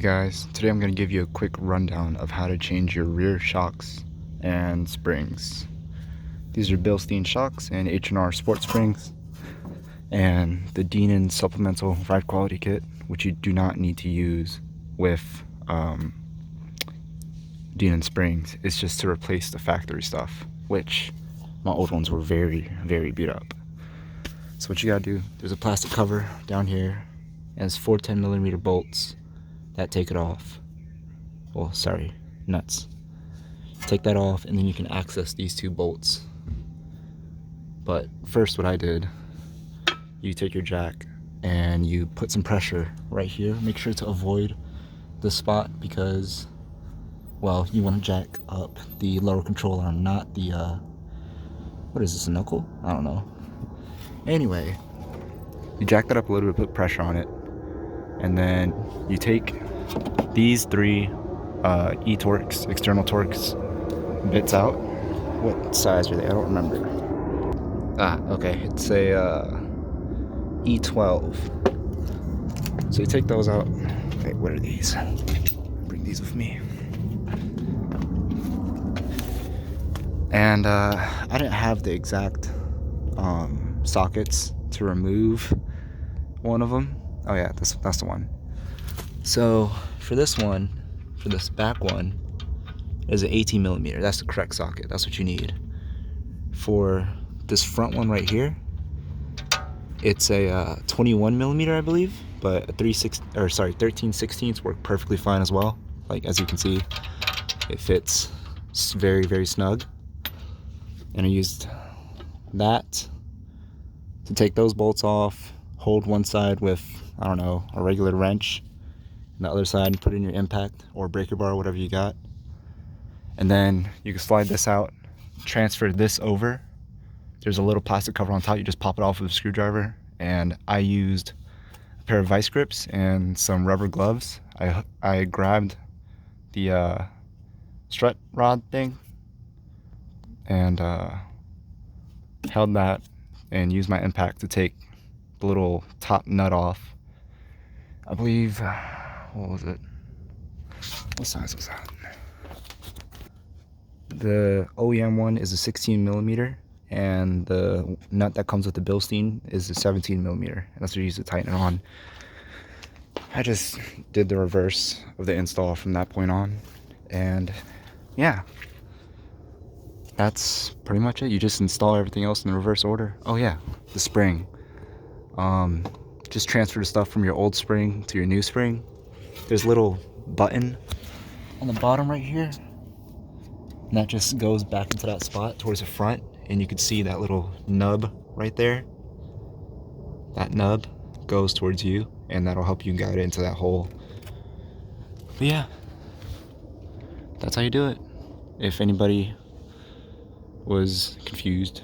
Guys, today I'm going to give you a quick rundown of how to change your rear shocks and springs. These are Bilstein shocks and H&R sport springs, and the Denon supplemental ride quality kit, which you do not need to use with Denon springs. It's just to replace the factory stuff, which my old ones were very, very beat up. So what you gotta do, there's a plastic cover down here, and it's 4 10mm bolts that take it off. Well, sorry, nuts. Take that off, and then you can access these two bolts. But first, what I did, you take your jack and you put some pressure right here. Make sure to avoid the spot because, well, you want to jack up the lower control arm, not the, what is this, a knuckle? I don't know. Anyway, you jack that up a little bit, put pressure on it, and then you take these three e-Torx, external Torx bits out. What size are they? I don't remember. Ah, okay, it's a E12. So you take those out. Wait, what are these? Bring these with me. And I didn't have the exact sockets to remove one of them. Oh yeah, that's the one. So for this one, for this back one, is an 18mm. That's the correct socket. That's what you need. For this front one right here, it's a 21mm, I believe, but a 13/16 work perfectly fine as well. Like, as you can see, it fits very, very snug. And I used that to take those bolts off, hold one side with, I don't know, a regular wrench, and the other side put in your impact or breaker bar, whatever you got. And then you can slide this out, transfer this over. There's a little plastic cover on top. You just pop it off with a screwdriver. And I used a pair of vice grips and some rubber gloves. I grabbed the strut rod thing and held that and used my impact to take the little top nut off. I believe, what was it? What size was that? The OEM one is a 16mm, and the nut that comes with the Bilstein is a 17mm, and that's what you use to tighten it on. I just did the reverse of the install from that point on, and yeah, that's pretty much it. You just install everything else in the reverse order. Oh yeah, the spring. Just transfer the stuff from your old spring to your new spring. There's a little button on the bottom right here, and that just goes back into that spot towards the front, and you can see that little nub right there. That nub goes towards you, and that'll help you guide it into that hole. But yeah, that's how you do it, if anybody was confused.